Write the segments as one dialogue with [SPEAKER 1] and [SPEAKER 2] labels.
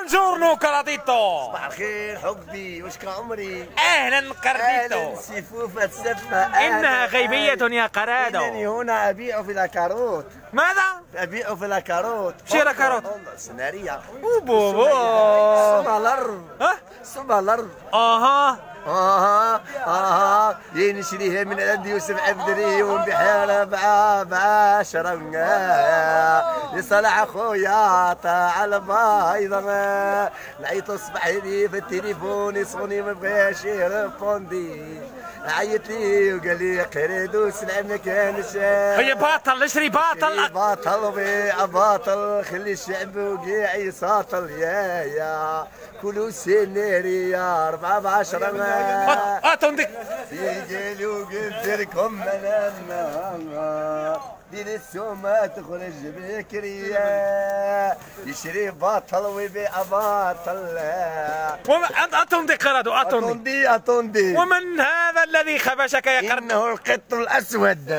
[SPEAKER 1] بونجورنو كاراتيتو.
[SPEAKER 2] صباح الخير حبي، وشك عمري.
[SPEAKER 1] اهلا كاراتيتو.
[SPEAKER 2] اهلا سفوفة السفة.
[SPEAKER 1] انها غيبية يا قرادو.
[SPEAKER 2] انني هنا ابيع في لاكاروت.
[SPEAKER 1] ماذا؟
[SPEAKER 2] ابيع في لاكاروت.
[SPEAKER 1] شي لاكاروت؟
[SPEAKER 2] سنارية.
[SPEAKER 1] بوبو.
[SPEAKER 2] صباح الارض.
[SPEAKER 1] ها؟
[SPEAKER 2] صباح الارض. نشريها من عند يوسف عبدري وبحيرة بعشرة لصالح اخويا طاع البيضة. نعيط الصبح لي في التليفون يصوني ما بغاش يريبوندي. عيط لي وقال لي قريدو سلام ما كانش.
[SPEAKER 1] هي باطل اشري باطل.
[SPEAKER 2] باطل بيع باطل خلي الشعب وقيع يساطل يا كلوا سيناريا 4 ب10.
[SPEAKER 1] اتوندك
[SPEAKER 2] يجي وقلت لكم انا دير السومة تخرج بكرية يشري باطل ويبيع باطل.
[SPEAKER 1] اتوندي قرادو
[SPEAKER 2] اتوندي.
[SPEAKER 1] ومن هذا الذي خبشك يا قرد؟
[SPEAKER 2] انه القط الاسود.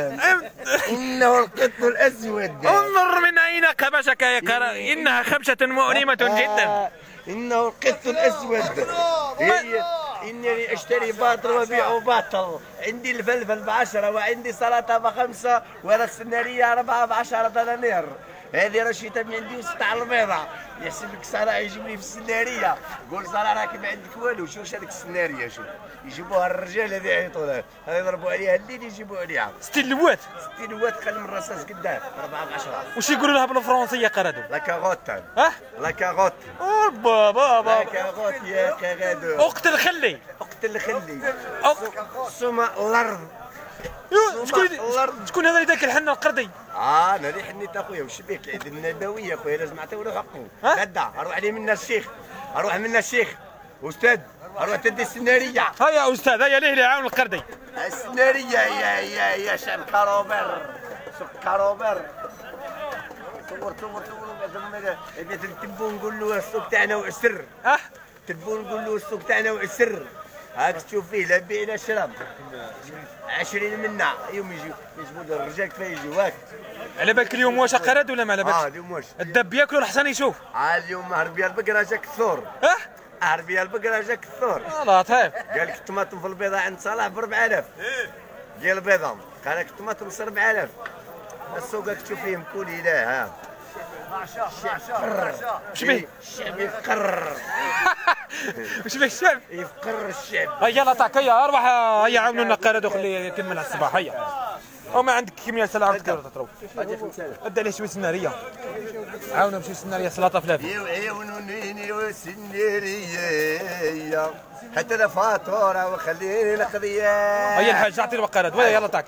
[SPEAKER 2] انه القط الاسود.
[SPEAKER 1] انظر من اين خبشك يا قرد، انها خبشة مؤلمة جدا.
[SPEAKER 2] انه القط الاسود. انني اشتري باطل وابيع باطل. عندي الفلفل ب10 وعندي سلطه ب5 ورا السناريه 4 ب10 دنانير. هذه رشيتها من عندي وسط على البيضه. يحسب لك صلاح يجيب لي في السناريه. قول صلاح راك ما عندك والو. شوف هذيك السناريه شوف يجيبوها الرجال هذه يعيطوا لها. هذا يضربوا عليها الليل يجيبوا عليها
[SPEAKER 1] 60 لوات.
[SPEAKER 2] 60 لوات خلي من الرصاص قدام 4 ب10.
[SPEAKER 1] وش يقولوا لها بالفرنسيه قرادو؟
[SPEAKER 2] لا كاغوت.
[SPEAKER 1] ها؟
[SPEAKER 2] لا كاغوت.
[SPEAKER 1] بابا
[SPEAKER 2] لا كاغوت يا كاغادو.
[SPEAKER 1] اقتل خلي.
[SPEAKER 2] اقتل خلي. سما الارض.
[SPEAKER 1] شكون هذا اللي داك الحنه القردي؟
[SPEAKER 2] انا اللي حنيت اخويا وش بيك العيد النبوي اخويا لازم نعطيو له حقه. غدا اروح عليه منا الشيخ. اروح منا الشيخ استاذ. اروح تدي السناريه.
[SPEAKER 1] هيا استاذ هيا ليه اللي يعاون القردي.
[SPEAKER 2] السناريه يا شاب كاروبر. سوق كاروبر. صور تبون نقول له السوق تاعنا وعسر. تبون نقول له السوق تاعنا وعسر. هاك تشوف فيه لا بيع لا شرب. 20 منا يوم يجيبوا الرجال كيف يجيو هاك.
[SPEAKER 1] على بالك اليوم واش قراد ولا ما على بالك؟
[SPEAKER 2] اليوم واش؟
[SPEAKER 1] الدب ياكلوا الحسن يشوف.
[SPEAKER 2] اليوم هربي البقره جاك الثور. هربي البقره جاك الثور.
[SPEAKER 1] لا طيب.
[SPEAKER 2] قال لك الطماطم في البيضه عند صلاح ب 4000. ديال البيضه. قال لك الطماطم ب 4000. السوق راك تشوف فيه مكولي لا ها.
[SPEAKER 1] وش بيه؟
[SPEAKER 2] الشعب يفقر.
[SPEAKER 1] وش بيه الشعب؟
[SPEAKER 2] يفقر الشعب.
[SPEAKER 1] هيا لا تعك هيا اروح هيا عاونوا لنا قراد وخليه يكمل على الصباح هيا. وما عندك كمية سلعة تضرب. ادي عليه شوية سنارية. عاونوا بشوية سنارية سلطة فلافل.
[SPEAKER 2] عاونوني وسنارية حتى لا فاتورة وخليني نقضيها.
[SPEAKER 1] هيا الحاج اعطي الوقارات ويلا يلا تعك.